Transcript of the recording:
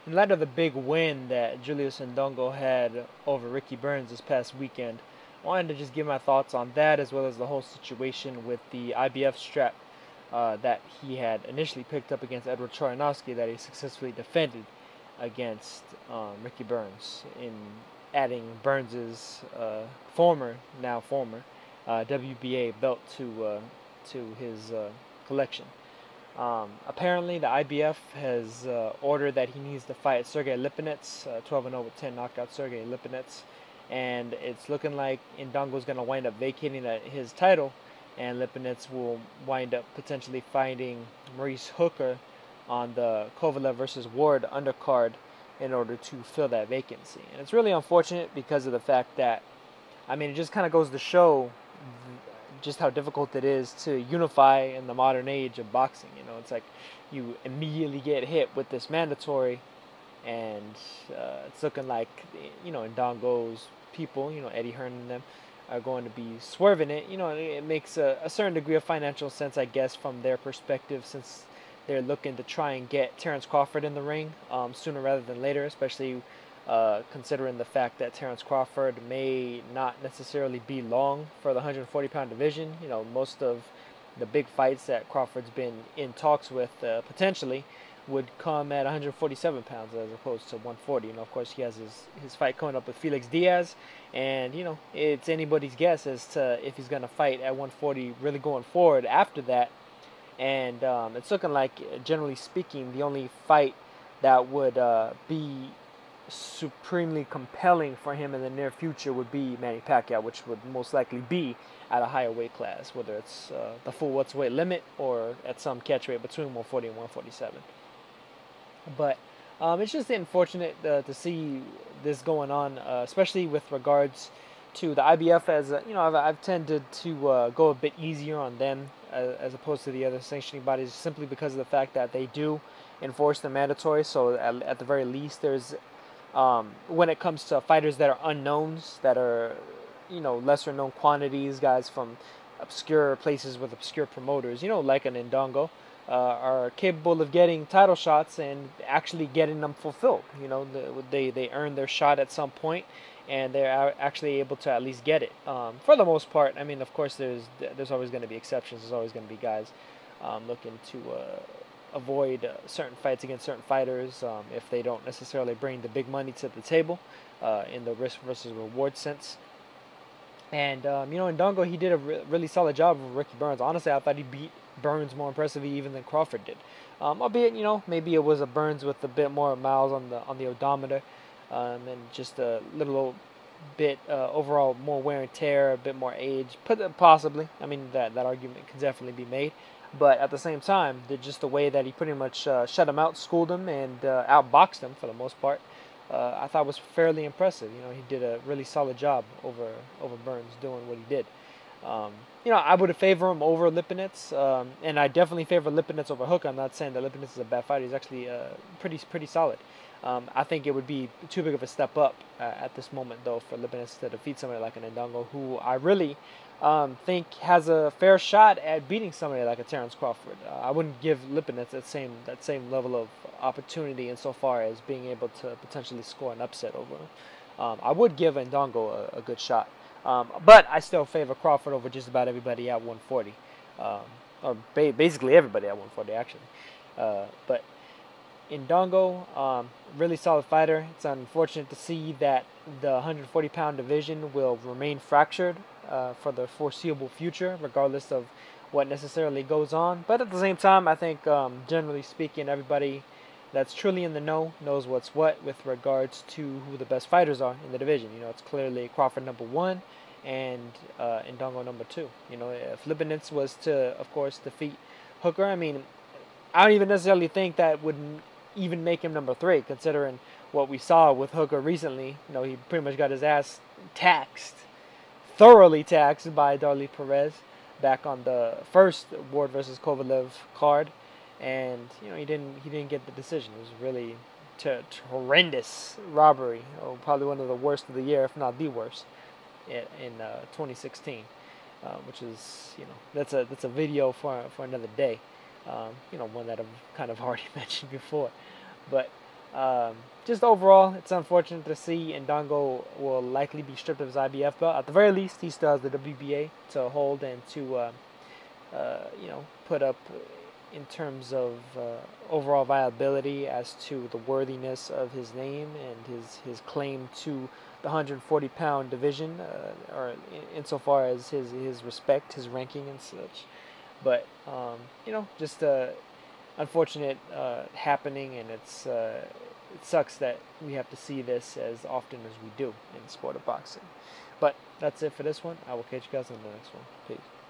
in light of the big win that Julius Indongo had over Ricky Burns this past weekend, I wanted to just give my thoughts on that as well as the whole situation with the IBF strap that he had initially picked up against Edward Troyanowski that he successfully defended against Ricky Burns in adding Burns's now former WBA belt to his collection. Apparently, the IBF has ordered that he needs to fight Sergey Lipinets, 12-0 with 10 knockout Sergey Lipinets, and it's looking like Indongo's going to wind up vacating his title, and Lipinets will wind up potentially fighting Maurice Hooker on the Kovalev versus Ward undercard in order to fill that vacancy. And it's really unfortunate because of the fact that, I mean, it just kind of goes to show just how difficult it is to unify in the modern age of boxing. You know, it's like you immediately get hit with this mandatory, and it's looking like, you know, Indongo's people, you know, Eddie Hearn and them, are going to be swerving it. You know, it makes a certain degree of financial sense, I guess, from their perspective, since they're looking to try and get Terrence Crawford in the ring sooner rather than later, especially considering the fact that Terrence Crawford may not necessarily be long for the 140-pound division. You know, most of the big fights that Crawford's been in talks with potentially would come at 147 pounds as opposed to 140. You know, of course, he has his fight coming up with Felix Diaz, and, you know, it's anybody's guess as to if he's going to fight at 140 really going forward after that. And it's looking like, generally speaking, the only fight that would be supremely compelling for him in the near future would be Manny Pacquiao, which would most likely be at a higher weight class, whether it's the full welterweight limit or at some catch weight between 140 and 147. But it's just unfortunate to see this going on, especially with regards to the IBF. As you know, I've tended to go a bit easier on them as opposed to the other sanctioning bodies, simply because of the fact that they do enforce the mandatory. So at the very least, there's when it comes to fighters that are unknowns, that are, you know, lesser known quantities, guys from obscure places with obscure promoters, you know, like an Indongo, are capable of getting title shots and actually getting them fulfilled. You know, they earn their shot at some point, and they're actually able to at least get it. For the most part, I mean, of course, there's always going to be exceptions. There's always going to be guys looking to avoid certain fights against certain fighters if they don't necessarily bring the big money to the table in the risk versus reward sense. And, you know, Indongo, he did a really solid job with Ricky Burns. Honestly, I thought he beat Burns more impressively even than Crawford did. Albeit, you know, maybe it was a Burns with a bit more miles on the odometer, and just a little bit overall more wear and tear, a bit more age, possibly. I mean, that argument can definitely be made. But at the same time, just the way that he pretty much shut him out, schooled him, and outboxed him for the most part, I thought was fairly impressive. You know, he did a really solid job over Burns doing what he did. You know, I would favor him over Lipinets, and I definitely favor Lipinets over Hooker. I'm not saying that Lipinets is a bad fighter. He's actually pretty solid. I think it would be too big of a step up at this moment, though, for Lipinets to defeat somebody like an Indongo, who I really think has a fair shot at beating somebody like a Terrence Crawford. I wouldn't give Lipinets that same level of opportunity insofar as being able to potentially score an upset over him. I would give Indongo a good shot, but I still favor Crawford over just about everybody at 140, or basically everybody at 140 actually. But Indongo, really solid fighter. It's unfortunate to see that the 140-pound division will remain fractured for the foreseeable future, regardless of what necessarily goes on. But at the same time, I think, generally speaking, everybody that's truly in the know knows what's what with regards to who the best fighters are in the division. You know, it's clearly Crawford #1 and Indongo #2. You know, if Lipinets was to, of course, defeat Hooker, I mean, I don't even necessarily think that would even make him #3, considering what we saw with Hooker recently. You know, he pretty much got his ass thoroughly taxed by Darley Perez back on the first Ward versus Kovalev card, and, you know, he didn't get the decision. It was really horrendous robbery. Oh, probably one of the worst of the year, if not the worst, in 2016, which is, you know, that's a video for another day. You know, one that I've kind of already mentioned before. But Just overall, it's unfortunate to see Indongo will likely be stripped of his IBF belt. At the very least, he still has the WBA to hold and to put up in terms of overall viability as to the worthiness of his name and his claim to the 140-pound division, or insofar as his respect, his ranking and such. But just unfortunate happening, and it sucks that we have to see this as often as we do in the sport of boxing. But that's it for this one. I will catch you guys on the next one. Peace.